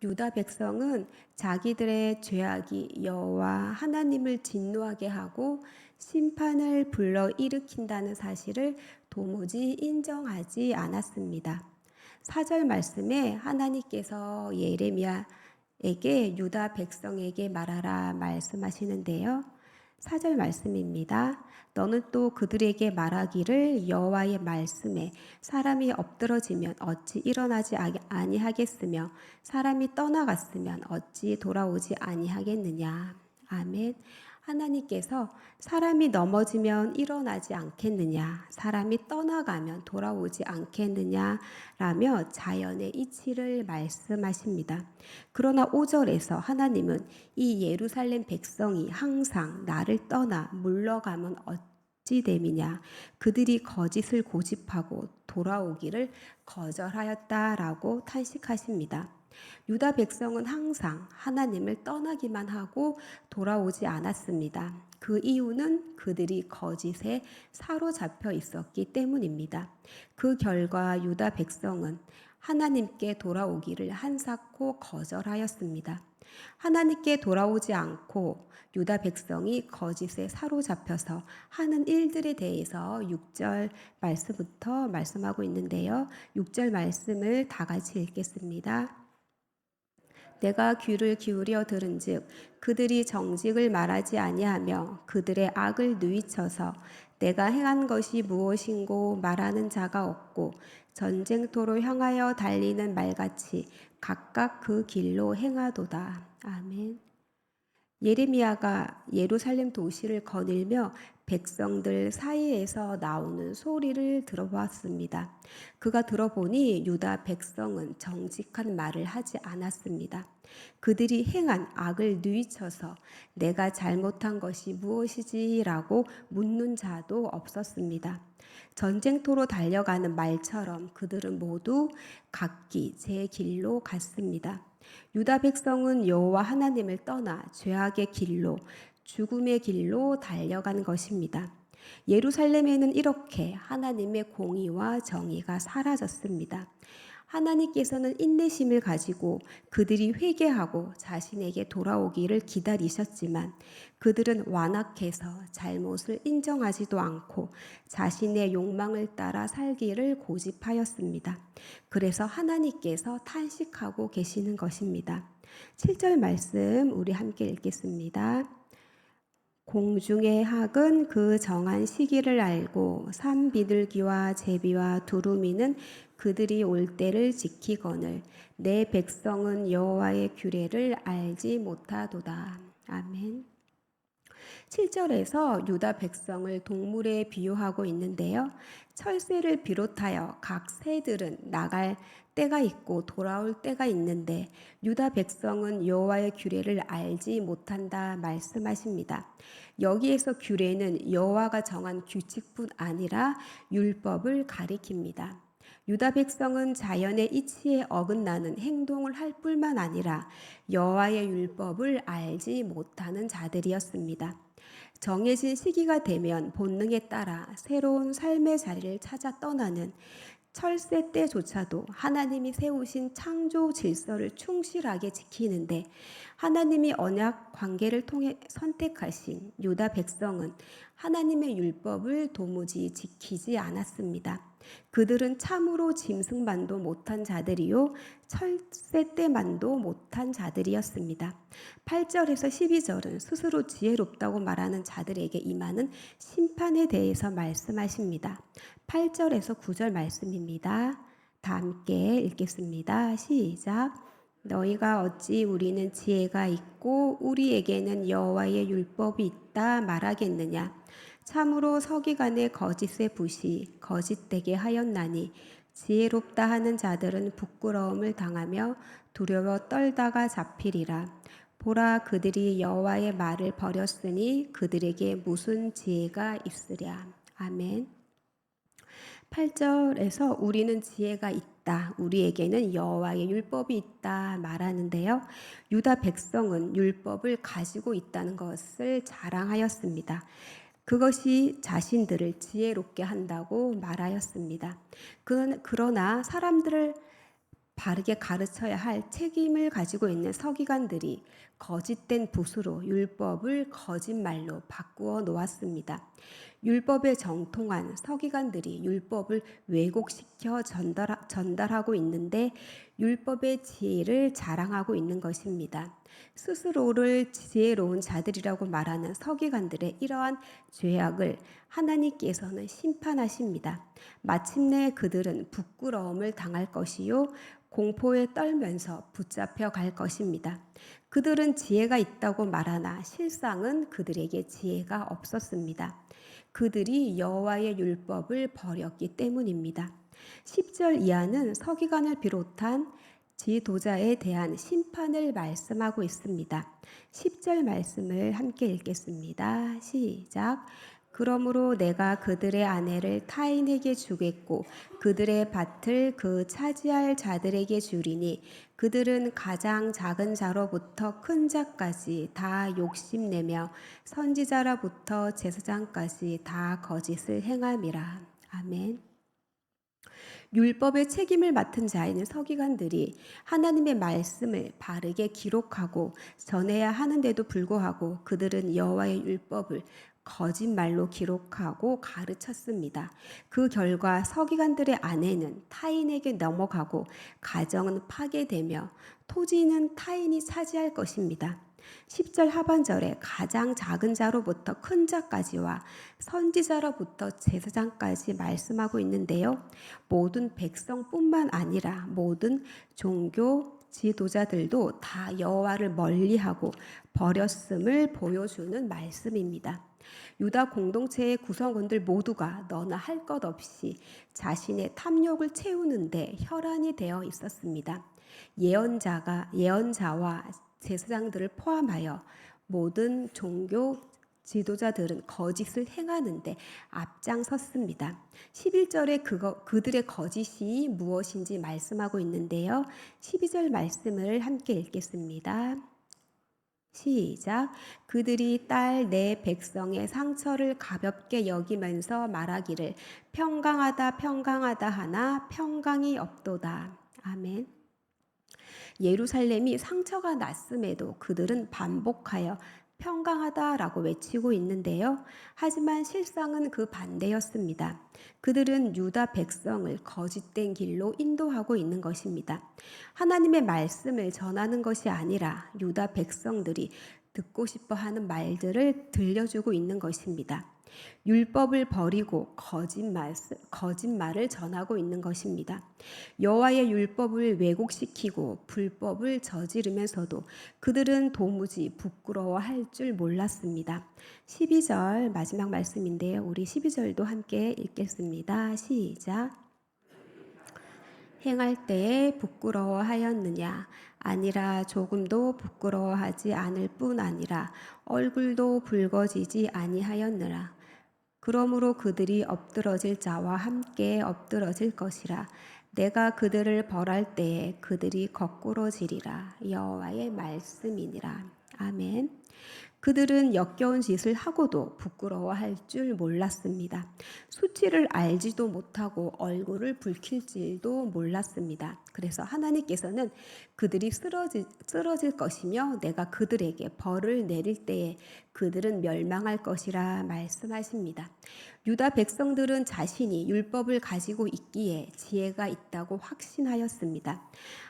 유다 백성은 자기들의 죄악이 여호와 하나님을 진노하게 하고 심판을 불러일으킨다는 사실을 도무지 인정하지 않았습니다. 4절 말씀에 하나님께서 예레미야에게 유다 백성에게 말하라 말씀하시는데요. 4절 말씀입니다. 너는 또 그들에게 말하기를 여호와의 말씀에 사람이 엎드러지면 어찌 일어나지 아니하겠으며 사람이 떠나갔으면 어찌 돌아오지 아니하겠느냐. 아멘. 하나님께서 사람이 넘어지면 일어나지 않겠느냐, 사람이 떠나가면 돌아오지 않겠느냐라며 자연의 이치를 말씀하십니다. 그러나 5절에서 하나님은 이 예루살렘 백성이 항상 나를 떠나 물러가면 어찌 됨이냐, 그들이 거짓을 고집하고 돌아오기를 거절하였다라고 탄식하십니다. 유다 백성은 항상 하나님을 떠나기만 하고 돌아오지 않았습니다. 그 이유는 그들이 거짓에 사로잡혀 있었기 때문입니다. 그 결과 유다 백성은 하나님께 돌아오기를 한사코 거절하였습니다. 하나님께 돌아오지 않고 유다 백성이 거짓에 사로잡혀서 하는 일들에 대해서 6절 말씀부터 말씀하고 있는데요. 6절 말씀을 다 같이 읽겠습니다. 내가 귀를 기울여 들은즉 그들이 정직을 말하지 아니하며 그들의 악을 누이쳐서 내가 행한 것이 무엇인고 말하는 자가 없고 전쟁터로 향하여 달리는 말같이 각각 그 길로 행하도다. 아멘. 예레미야가 예루살렘 도시를 거닐며 백성들 사이에서 나오는 소리를 들어보았습니다. 그가 들어보니 유다 백성은 정직한 말을 하지 않았습니다. 그들이 행한 악을 누이쳐서 내가 잘못한 것이 무엇이지라고 묻는 자도 없었습니다. 전쟁터로 달려가는 말처럼 그들은 모두 각기 제 길로 갔습니다. 유다 백성은 여호와 하나님을 떠나 죄악의 길로 죽음의 길로 달려간 것입니다. 예루살렘에는 이렇게 하나님의 공의와 정의가 사라졌습니다. 하나님께서는 인내심을 가지고 그들이 회개하고 자신에게 돌아오기를 기다리셨지만 그들은 완악해서 잘못을 인정하지도 않고 자신의 욕망을 따라 살기를 고집하였습니다. 그래서 하나님께서 탄식하고 계시는 것입니다. 7절 말씀 우리 함께 읽겠습니다. 공중의 학은 그 정한 시기를 알고 산 비둘기와 제비와 두루미는 그들이 올 때를 지키거늘 내 백성은 여호와의 규례를 알지 못하도다. 아멘. 7절에서 유다 백성을 동물에 비유하고 있는데요. 철새를 비롯하여 각 새들은 나갈 때가 있고 돌아올 때가 있는데 유다 백성은 여호와의 규례를 알지 못한다 말씀하십니다. 여기에서 규례는 여호와가 정한 규칙뿐 아니라 율법을 가리킵니다. 유다 백성은 자연의 이치에 어긋나는 행동을 할 뿐만 아니라 여호와의 율법을 알지 못하는 자들이었습니다. 정해진 시기가 되면 본능에 따라 새로운 삶의 자리를 찾아 떠나는 철새 때조차도 하나님이 세우신 창조 질서를 충실하게 지키는데 하나님이 언약 관계를 통해 선택하신 유다 백성은 하나님의 율법을 도무지 지키지 않았습니다. 그들은 참으로 짐승만도 못한 자들이요 철새 때만도 못한 자들이었습니다. 8절에서 12절은 스스로 지혜롭다고 말하는 자들에게 임하는 심판에 대해서 말씀하십니다. 8절에서 9절 말씀입니다. 다 함께 읽겠습니다. 시작. 너희가 어찌 우리는 지혜가 있고 우리에게는 여호와의 율법이 있다 말하겠느냐. 참으로 서기관의 거짓의 붓이 거짓되게 하였나니 지혜롭다 하는 자들은 부끄러움을 당하며 두려워 떨다가 잡히리라. 보라, 그들이 여호와의 말을 버렸으니 그들에게 무슨 지혜가 있으랴. 아멘. 8절에서 우리는 지혜가 있다, 우리에게는 여호와의 율법이 있다 말하는데요. 유다 백성은 율법을 가지고 있다는 것을 자랑하였습니다. 그것이 자신들을 지혜롭게 한다고 말하였습니다. 그러나 사람들을 바르게 가르쳐야 할 책임을 가지고 있는 서기관들이 거짓된 붓으로 율법을 거짓말로 바꾸어 놓았습니다. 율법에 정통한 서기관들이 율법을 왜곡시켜 전달하고 있는데 율법의 지혜를 자랑하고 있는 것입니다. 스스로를 지혜로운 자들이라고 말하는 서기관들의 이러한 죄악을 하나님께서는 심판하십니다. 마침내 그들은 부끄러움을 당할 것이요 공포에 떨면서 붙잡혀 갈 것입니다. 그들은 지혜가 있다고 말하나 실상은 그들에게 지혜가 없었습니다. 그들이 여호와의 율법을 버렸기 때문입니다. 10절 이하는 서기관을 비롯한 지도자에 대한 심판을 말씀하고 있습니다. 10절 말씀을 함께 읽겠습니다. 시작. 그러므로 내가 그들의 아내를 타인에게 주겠고 그들의 밭을 그 차지할 자들에게 주리니 그들은 가장 작은 자로부터 큰 자까지 다 욕심내며 선지자로부터 제사장까지 다 거짓을 행함이라. 아멘. 율법의 책임을 맡은 자에는 서기관들이 하나님의 말씀을 바르게 기록하고 전해야 하는데도 불구하고 그들은 여호와의 율법을 거짓말로 기록하고 가르쳤습니다. 그 결과 서기관들의 아내는 타인에게 넘어가고 가정은 파괴되며 토지는 타인이 차지할 것입니다. 10절 하반절에 가장 작은 자로부터 큰 자까지와 선지자로부터 제사장까지 말씀하고 있는데요. 모든 백성뿐만 아니라 모든 종교 지도자들도 다 여호와를 멀리하고 버렸음을 보여주는 말씀입니다. 유다 공동체의 구성원들 모두가 너나 할 것 없이 자신의 탐욕을 채우는데 혈안이 되어 있었습니다. 예언자와 제사장들을 포함하여 모든 종교 지도자들은 거짓을 행하는데 앞장섰습니다. 11절에 그들의 거짓이 무엇인지 말씀하고 있는데요. 12절 말씀을 함께 읽겠습니다. 시작. 그들이 딸 내 백성의 상처를 가볍게 여기면서 말하기를 평강하다 평강하다 하나 평강이 없도다. 아멘. 예루살렘이 상처가 났음에도 그들은 반복하여 평강하다라고 외치고 있는데요. 하지만 실상은 그 반대였습니다. 그들은 유다 백성을 거짓된 길로 인도하고 있는 것입니다. 하나님의 말씀을 전하는 것이 아니라 유다 백성들이 듣고 싶어 하는 말들을 들려주고 있는 것입니다. 율법을 버리고 거짓말을 전하고 있는 것입니다. 여호와의 율법을 왜곡시키고 불법을 저지르면서도 그들은 도무지 부끄러워할 줄 몰랐습니다. 12절 마지막 말씀인데요. 우리 12절도 함께 읽겠습니다. 시작. 행할 때에 부끄러워하였느냐? 아니라 조금도 부끄러워하지 않을 뿐 아니라 얼굴도 붉어지지 아니하였느라. 그러므로 그들이 엎드러질 자와 함께 엎드러질 것이라. 내가 그들을 벌할 때에 그들이 거꾸러지리라. 여호와의 말씀이니라. 아멘. 그들은 역겨운 짓을 하고도 부끄러워할 줄 몰랐습니다. 수치를 알지도 못하고 얼굴을 붉힐 줄도 몰랐습니다. 그래서 하나님께서는 그들이 쓰러질 것이며 내가 그들에게 벌을 내릴 때에 그들은 멸망할 것이라 말씀하십니다. 유다 백성들은 자신이 율법을 가지고 있기에 지혜가 있다고 확신하였습니다.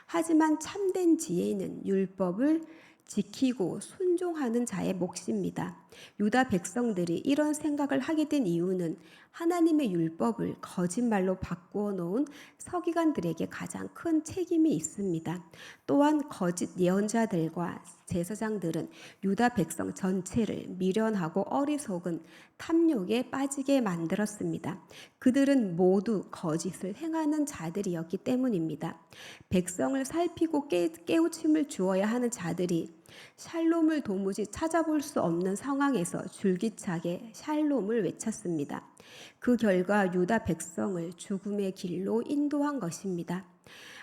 하지만 참된 지혜는 율법을 지키고 순종하는 자의 몫입니다. 유다 백성들이 이런 생각을 하게 된 이유는 하나님의 율법을 거짓말로 바꾸어 놓은 서기관들에게 가장 큰 책임이 있습니다. 또한 거짓 예언자들과 제사장들은 유다 백성 전체를 미련하고 어리석은 탐욕에 빠지게 만들었습니다. 그들은 모두 거짓을 행하는 자들이었기 때문입니다. 백성을 살피고 깨우침을 주어야 하는 자들이 샬롬을 도무지 찾아볼 수 없는 상황에서 줄기차게 샬롬을 외쳤습니다. 그 결과 유다 백성을 죽음의 길로 인도한 것입니다.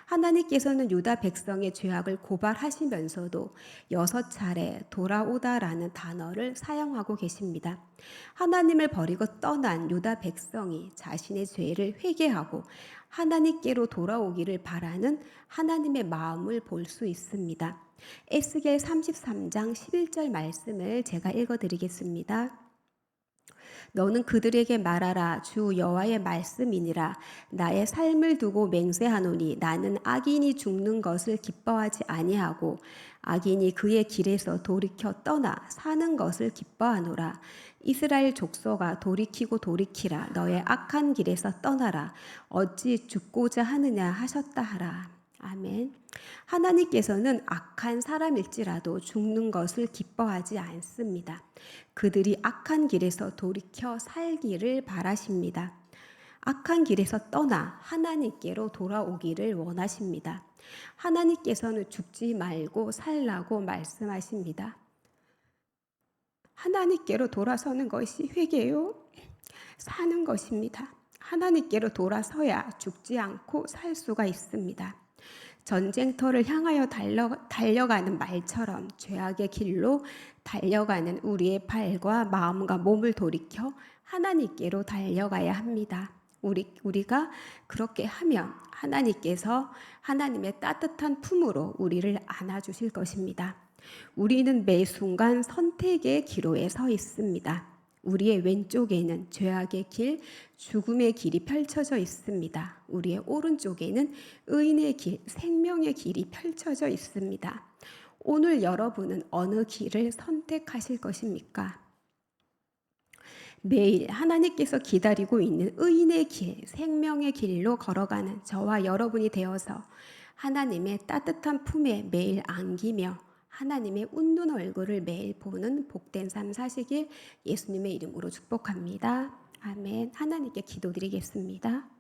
하나님께서는 유다 백성의 죄악을 고발하시면서도 6차례 돌아오다라는 단어를 사용하고 계십니다. 하나님을 버리고 떠난 유다 백성이 자신의 죄를 회개하고 하나님께로 돌아오기를 바라는 하나님의 마음을 볼 수 있습니다. 에스겔 33장 11절 말씀을 제가 읽어드리겠습니다. 너는 그들에게 말하라. 주 여호와의 말씀이니라. 나의 삶을 두고 맹세하노니 나는 악인이 죽는 것을 기뻐하지 아니하고 악인이 그의 길에서 돌이켜 떠나 사는 것을 기뻐하노라. 이스라엘 족속아 돌이키고 돌이키라. 너의 악한 길에서 떠나라. 어찌 죽고자 하느냐 하셨다 하라. 아멘. 하나님께서는 악한 사람일지라도 죽는 것을 기뻐하지 않습니다. 그들이 악한 길에서 돌이켜 살기를 바라십니다. 악한 길에서 떠나 하나님께로 돌아오기를 원하십니다. 하나님께서는 죽지 말고 살라고 말씀하십니다. 하나님께로 돌아서는 것이 회개요, 사는 것입니다. 하나님께로 돌아서야 죽지 않고 살 수가 있습니다. 전쟁터를 향하여 달려가는 말처럼 죄악의 길로 달려가는 우리의 발과 마음과 몸을 돌이켜 하나님께로 달려가야 합니다. 우리가 그렇게 하면 하나님께서 하나님의 따뜻한 품으로 우리를 안아주실 것입니다. 우리는 매 순간 선택의 기로에 서 있습니다. 우리의 왼쪽에는 죄악의 길, 죽음의 길이 펼쳐져 있습니다. 우리의 오른쪽에는 의인의 길, 생명의 길이 펼쳐져 있습니다. 오늘 여러분은 어느 길을 선택하실 것입니까? 매일 하나님께서 기다리고 있는 의인의 길, 생명의 길로 걸어가는 저와 여러분이 되어서 하나님의 따뜻한 품에 매일 안기며 하나님의 웃는 얼굴을 매일 보는 복된 삶 사시길 예수님의 이름으로 축복합니다. 아멘. 하나님께 기도드리겠습니다.